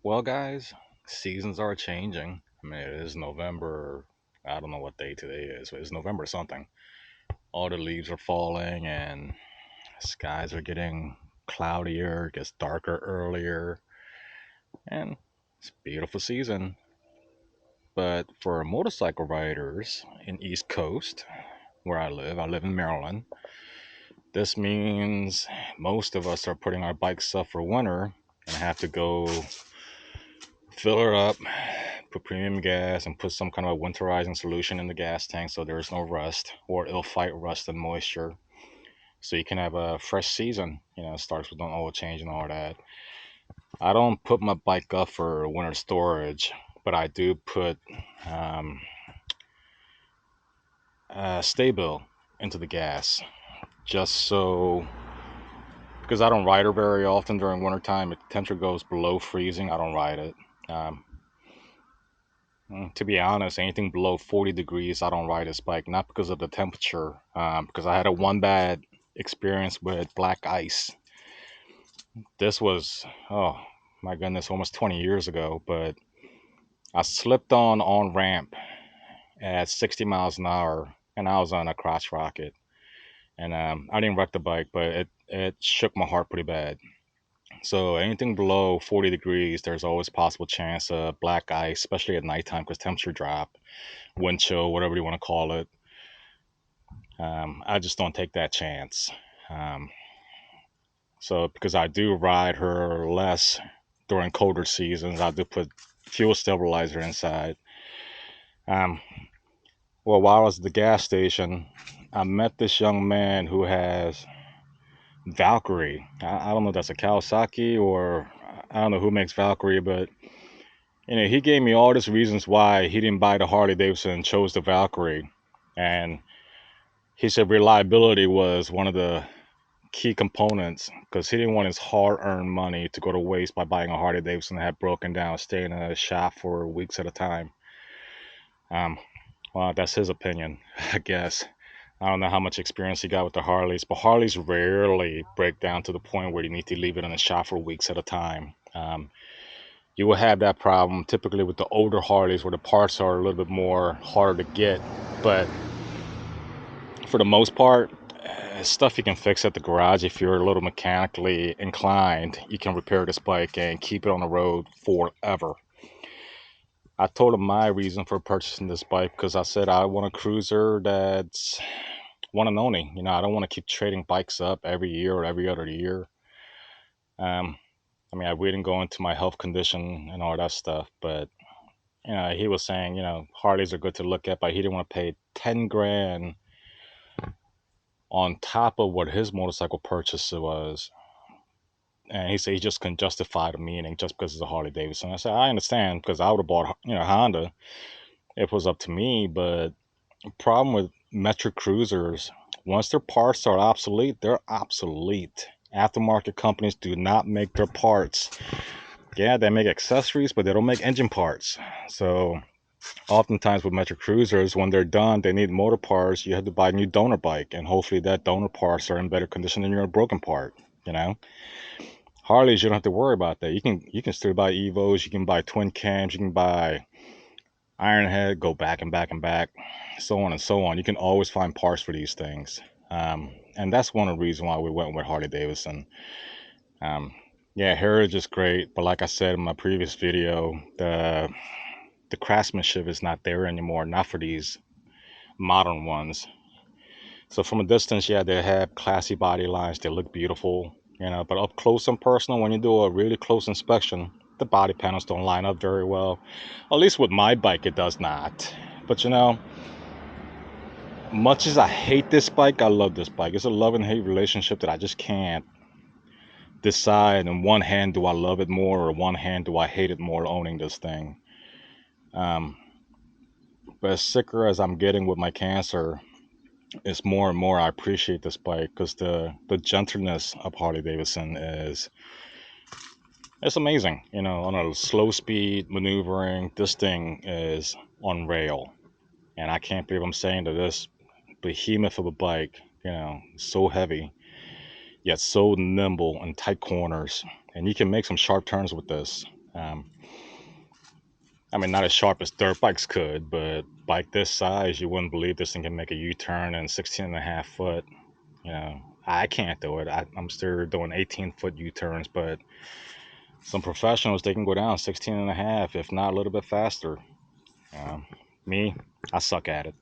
Well, guys, seasons are changing. I mean, it is November. I don't know what day today is, but it's November something. All the leaves are falling and skies are getting cloudier, it gets darker earlier, and it's a beautiful season. But for motorcycle riders in East Coast, where I live in Maryland, this means most of us are putting our bikes up for winter and have to go fill her up, put premium gas, and put some kind of a winterizing solution in the gas tank so there's no rust, or it'll fight rust and moisture. So you can have a fresh season. It starts with an oil change and all that. I don't put my bike up for winter storage, but I do put um, Stay-Bill into the gas just so because I don't ride her very often during wintertime. If the temperature goes below freezing, I don't ride it. Um, to be honest, anything below 40 degrees, I don't ride this bike. Not because of the temperature, because I had a one bad experience with black ice. This was, oh my goodness, almost 20 years ago. But I slipped on ramp at 60 miles an hour, and I was on a crotch rocket. And I didn't wreck the bike, but it shook my heart pretty bad. So anything below 40 degrees, there's always possible chance of black ice, especially at nighttime because temperature drop, wind chill, whatever you want to call it. I just don't take that chance. Um, so because I do ride her less during colder seasons, I do put fuel stabilizer inside. Um, well, while I was at the gas station, I met this young man who has Valkyrie. I don't know if that's a Kawasaki or I don't know who makes Valkyrie, but he gave me all these reasons why he didn't buy the Harley Davidson and chose the Valkyrie. And he said reliability was one of the key components because he didn't want his hard-earned money to go to waste by buying a Harley Davidson that had broken down, staying in a shop for weeks at a time. Um, well, that's his opinion, I guess. I don't know how much experience he got with the Harleys, but Harleys rarely break down to the point where you need to leave it in a shop for weeks at a time. You will have that problem typically with the older Harleys where the parts are a little bit more harder to get, but for the most part, stuff you can fix at the garage. If you're a little mechanically inclined, you can repair this bike and keep it on the road forever. I told him my reason for purchasing this bike because I said I want a cruiser that's one and only. I don't want to keep trading bikes up every year or every other year. Um, I mean, I didn't go into my health condition and all that stuff, but he was saying, Harleys are good to look at, but he didn't want to pay 10 grand on top of what his motorcycle purchase was. And he said he just couldn't justify the meaning just because it's a Harley Davidson. I said, I understand because I would have bought, Honda if it was up to me. But the problem with metric cruisers, once their parts are obsolete, they're obsolete. Aftermarket companies do not make their parts. Yeah, they make accessories, but they don't make engine parts. So oftentimes with metric cruisers, when they're done, they need motor parts. You have to buy a new donor bike, and hopefully that donor parts are in better condition than your broken part. You know, Harleys, you don't have to worry about that. You can still buy Evos, you can buy twin cams, you can buy Ironhead, go back and back and back, so on and so on. You can always find parts for these things, and that's one of the reasons why we went with Harley Davidson. Um, yeah, Heritage is great, but like I said in my previous video, the craftsmanship is not there anymore. Not for these modern ones. So from a distance, yeah, they have classy body lines. They look beautiful, but up close and personal, when you do a really close inspection, the body panels don't line up very well. At least with my bike, it does not. But much as I hate this bike, I love this bike. It's a love and hate relationship that I just can't decide. In one hand, do I love it more, or one hand, do I hate it more owning this thing? Um, but as sicker as I'm getting with my cancer, it's more and more I appreciate this bike because the gentleness of Harley Davidson is it's amazing. On a slow speed maneuvering, this thing is on rail, and I can't believe I'm saying that this behemoth of a bike, so heavy yet so nimble in tight corners, and you can make some sharp turns with this. Um, I mean, not as sharp as dirt bikes could, but bike this size, you wouldn't believe this thing can make a U-turn in 16 and a half foot. You know, I can't do it. I'm still doing 18-foot U-turns, but some professionals, they can go down 16 and a half, if not a little bit faster. Um, Me, I suck at it.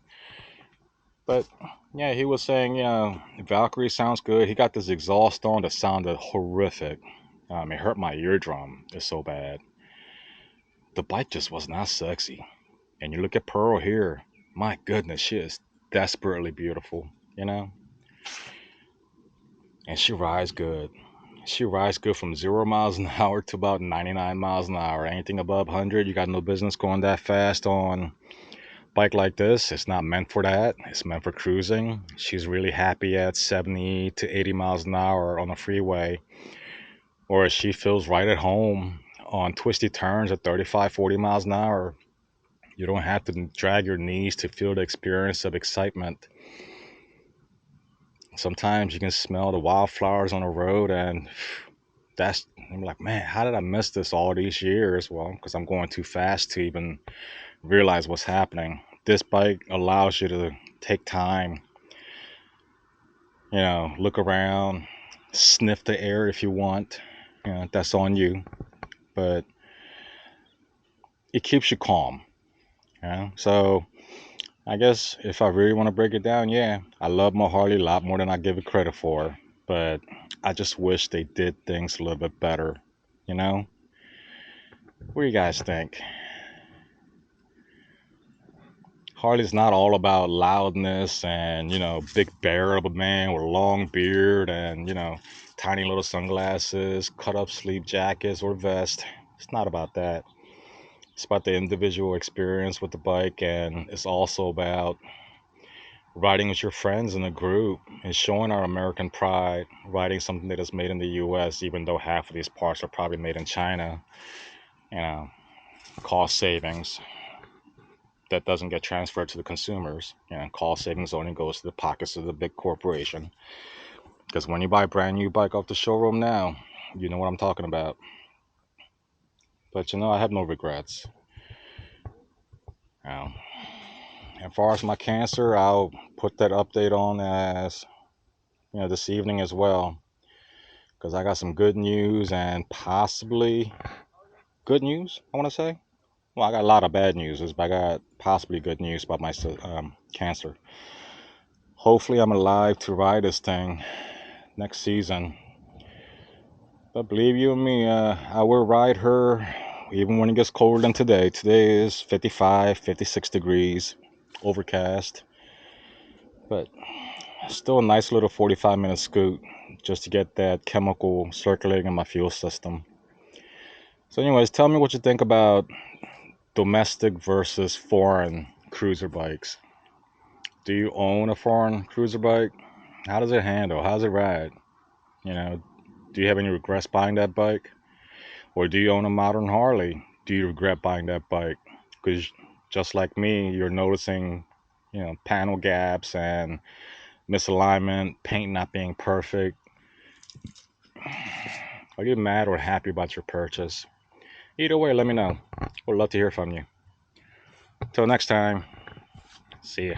But yeah, he was saying, Valkyrie sounds good. He got this exhaust on that sounded horrific. It hurt my eardrum. It's so bad. The bike just was not sexy. And you look at Pearl here, my goodness, she is desperately beautiful, you know? And she rides good. She rides good from 0 miles an hour to about 99 miles an hour. Anything above 100, you got no business going that fast on bike like this. It's not meant for that. It's meant for cruising. She's really happy at 70 to 80 miles an hour on the freeway, or she feels right at home on twisty turns at 35, 40 miles an hour. You don't have to drag your knees to feel the experience of excitement. Sometimes you can smell the wildflowers on the road, and I'm like, man, how did I miss this all these years? Well, because I'm going too fast to even realize what's happening. This bike allows you to take time, look around, sniff the air if you want. That's on you, but it keeps you calm. So I guess if I really want to break it down, yeah, I love my Harley a lot more than I give it credit for, but I just wish they did things a little bit better. You know, what do you guys think? Harley's not all about loudness and, big bear of a man with a long beard and, tiny little sunglasses, cut up sleeve jackets or vest. It's not about that. It's about the individual experience with the bike, and it's also about riding with your friends in a group and showing our American pride, riding something that is made in the US, even though half of these parts are probably made in China. You know, cost savings that doesn't get transferred to the consumers. Cost savings only goes to the pockets of the big corporation. Because when you buy a brand new bike off the showroom now, you know what I'm talking about. But I have no regrets. Um, as far as my cancer, I'll put that update on as this evening as well, because I got some good news and possibly good news. I want to say. Well, I got a lot of bad news, but I got possibly good news about my cancer. Hopefully, I'm alive to ride this thing next season. But believe you me, I will ride her even when it gets colder than today. Today is 55, 56 degrees, overcast. But still a nice little 45-minute scoot just to get that chemical circulating in my fuel system. So anyways, tell me what you think about domestic versus foreign cruiser bikes. Do you own a foreign cruiser bike? How does it handle? How does it ride? Do you have any regrets buying that bike? Or do you own a modern Harley? Do you regret buying that bike? Because just like me, you're noticing, panel gaps and misalignment, paint not being perfect. Are you mad or happy about your purchase? Either way, let me know. Would love to hear from you. Till next time, see ya.